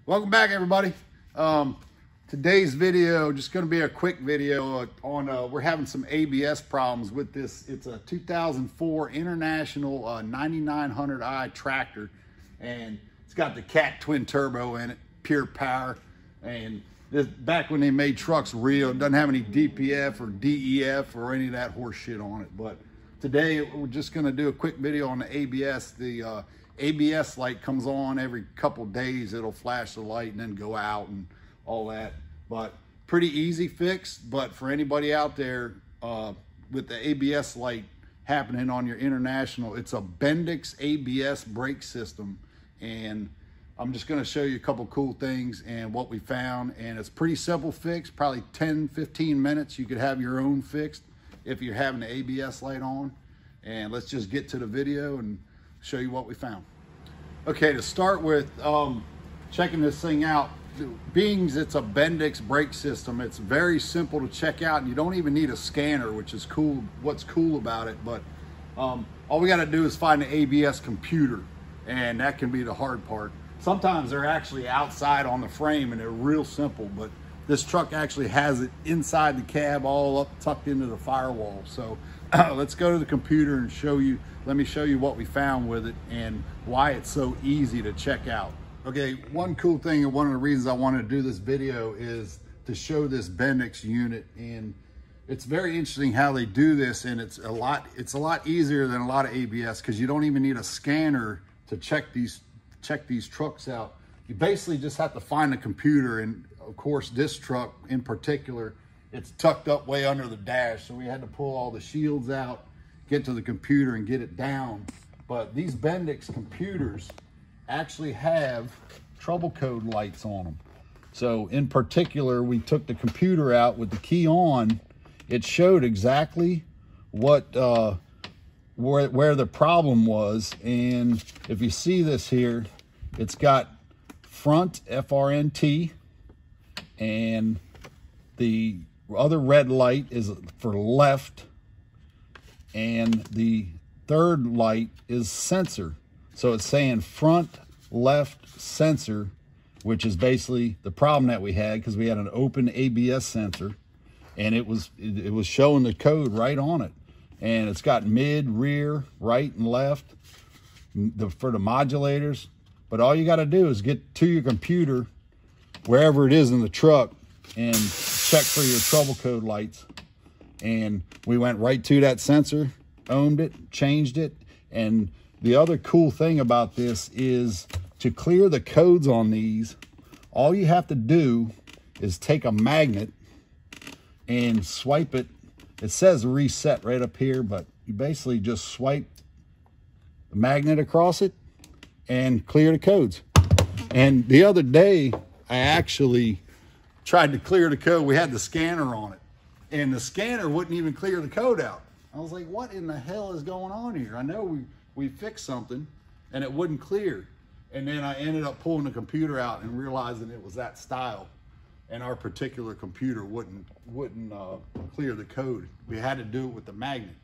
Welcome back, everybody. Today's video just going to be a quick video on we're having some ABS problems with this. It's a 2004 International 9900i tractor, and it's got the Cat twin turbo in it, pure power. And this, back when they made trucks real, it doesn't have any DPF or DEF or any of that horse shit on it. But today we're just going to do a quick video on the ABS. The ABS light comes on every couple days. It'll flash the light and then go out and all that. But pretty easy fix. But for anybody out there with the ABS light happening on your International, it's a Bendix ABS brake system. And I'm just going to show you a couple cool things and what we found. And it's pretty simple fix, probably 10-15 minutes. You could have your own fixed if you're having the ABS light on. And let's just get to the video and show you what we found. Okay, to start with, checking this thing out, being it's a Bendix brake system, it's very simple to check out, and you don't even need a scanner, which is cool. What's cool about it, but all we got to do is find the ABS computer, and that can be the hard part. Sometimes they're actually outside on the frame and they're real simple, but this truck actually has it inside the cab, all up tucked into the firewall. So let's go to the computer and show you. Let me show you what we found with it and why it's so easy to check out. Okay, one cool thing, and one of the reasons I wanted to do this video is to show this Bendix unit. And it's very interesting how they do this, and it's a lot easier than a lot of ABS, because you don't even need a scanner to check these trucks out. You basically just have to find the computer, and of course this truck in particular, it's tucked up way under the dash, so we had to pull all the shields out, get to the computer and get it down. But these Bendix computers actually have trouble code lights on them. So in particular, we took the computer out with the key on. It showed exactly what where the problem was. And if you see this here, it's got front FRNT, and the other red light is for left, and the third light is sensor. So it's saying front left sensor, which is basically the problem that we had, because we had an open ABS sensor, and it was showing the code right on it. And it's got mid, rear, right, and left for the modulators. But all you got to do is get to your computer, wherever it is in the truck, and check for your trouble code lights. And we went right to that sensor, ohmed it, changed it. And the other cool thing about this is to clear the codes on these, all you have to do is take a magnet and swipe it. It says reset right up here, but you basically just swipe the magnet across it and clear the codes. And the other day, I actually tried to clear the code. We had the scanner on it, and the scanner wouldn't even clear the code out. I was like, what in the hell is going on here? I know we fixed something and it wouldn't clear. And then I ended up pulling the computer out and realizing it was that style, and our particular computer wouldn't clear the code. We had to do it with the magnet.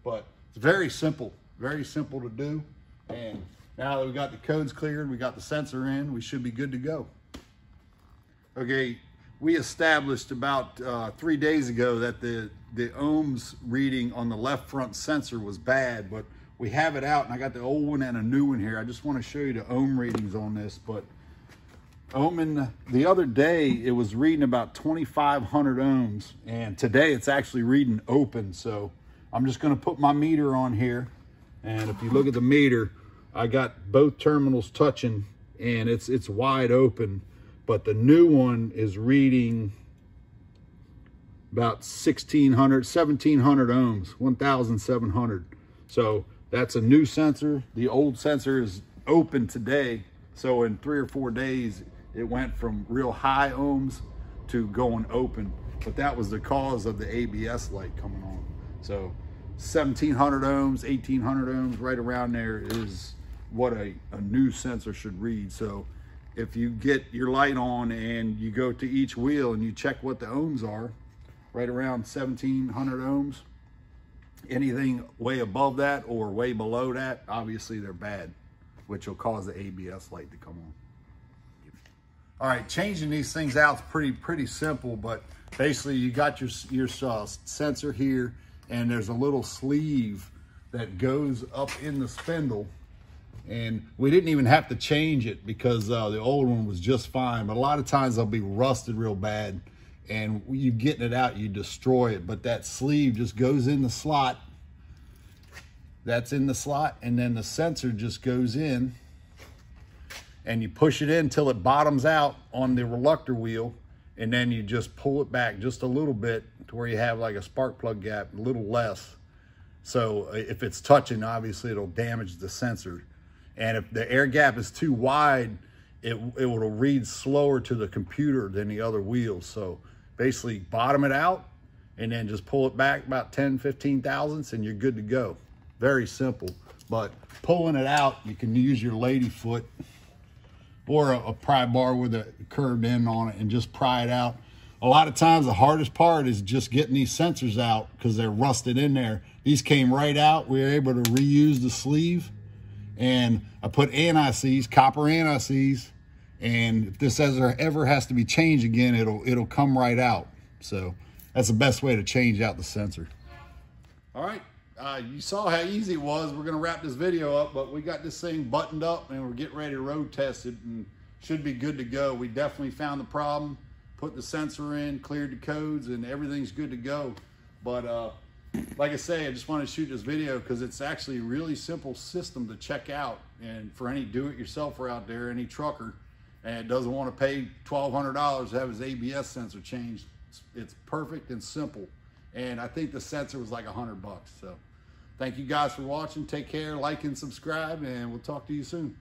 But it's very simple to do. And now that we got the codes cleared, we got the sensor in, we should be good to go. Okay, we established about 3 days ago that the ohms reading on the left front sensor was bad, but we have it out, and I got the old one and a new one here. I just want to show you the ohm readings on this. But the other day, it was reading about 2,500 ohms, and today it's actually reading open. So I'm just going to put my meter on here, and if you look at the meter, I got both terminals touching, and it's wide open. But the new one is reading about 1,1700 ohms, 1,700. So that's a new sensor. The old sensor is open today. So in 3 or 4 days, it went from real high ohms to going open. But that was the cause of the ABS light coming on. So 1,700 ohms, 1,800 ohms, right around there is what a new sensor should read. So if you get your light on and you go to each wheel and you check what the ohms are, right around 1,700 ohms, anything way above that or way below that, obviously they're bad, which will cause the ABS light to come on. All right, changing these things out is pretty simple, but basically you got your sensor here, and there's a little sleeve that goes up in the spindle, and we didn't even have to change it because the old one was just fine, but a lot of times they'll be rusted real bad, and you getting it out, you destroy it. But that sleeve just goes in the slot. That's in the slot, and then the sensor just goes in, and you push it in until it bottoms out on the reluctor wheel, and then you just pull it back just a little bit to where you have like a spark plug gap, a little less. So if it's touching, obviously it'll damage the sensor. And if the air gap is too wide, it will read slower to the computer than the other wheels. So basically bottom it out and then just pull it back about 10, 15 thousandths and you're good to go. Very simple, but pulling it out, you can use your lady foot or a pry bar with a curved end on it and just pry it out. A lot of times the hardest part is just getting these sensors out because they're rusted in there. These came right out. We were able to reuse the sleeve, and I put anti-seize, copper anti-seize, and if this ever has to be changed again, it'll come right out. So that's the best way to change out the sensor. All right. You saw how easy it was. We're gonna wrap this video up, but we got this thing buttoned up and we're getting ready to road test it and should be good to go. We definitely found the problem, put the sensor in, cleared the codes, and everything's good to go. But like I say, I just wanted to shoot this video because it's actually a really simple system to check out. And for any do-it-yourselfer out there, any trucker, and doesn't want to pay $1,200 to have his ABS sensor changed, it's perfect and simple. And I think the sensor was like $100. So thank you guys for watching. Take care, like and subscribe, and we'll talk to you soon.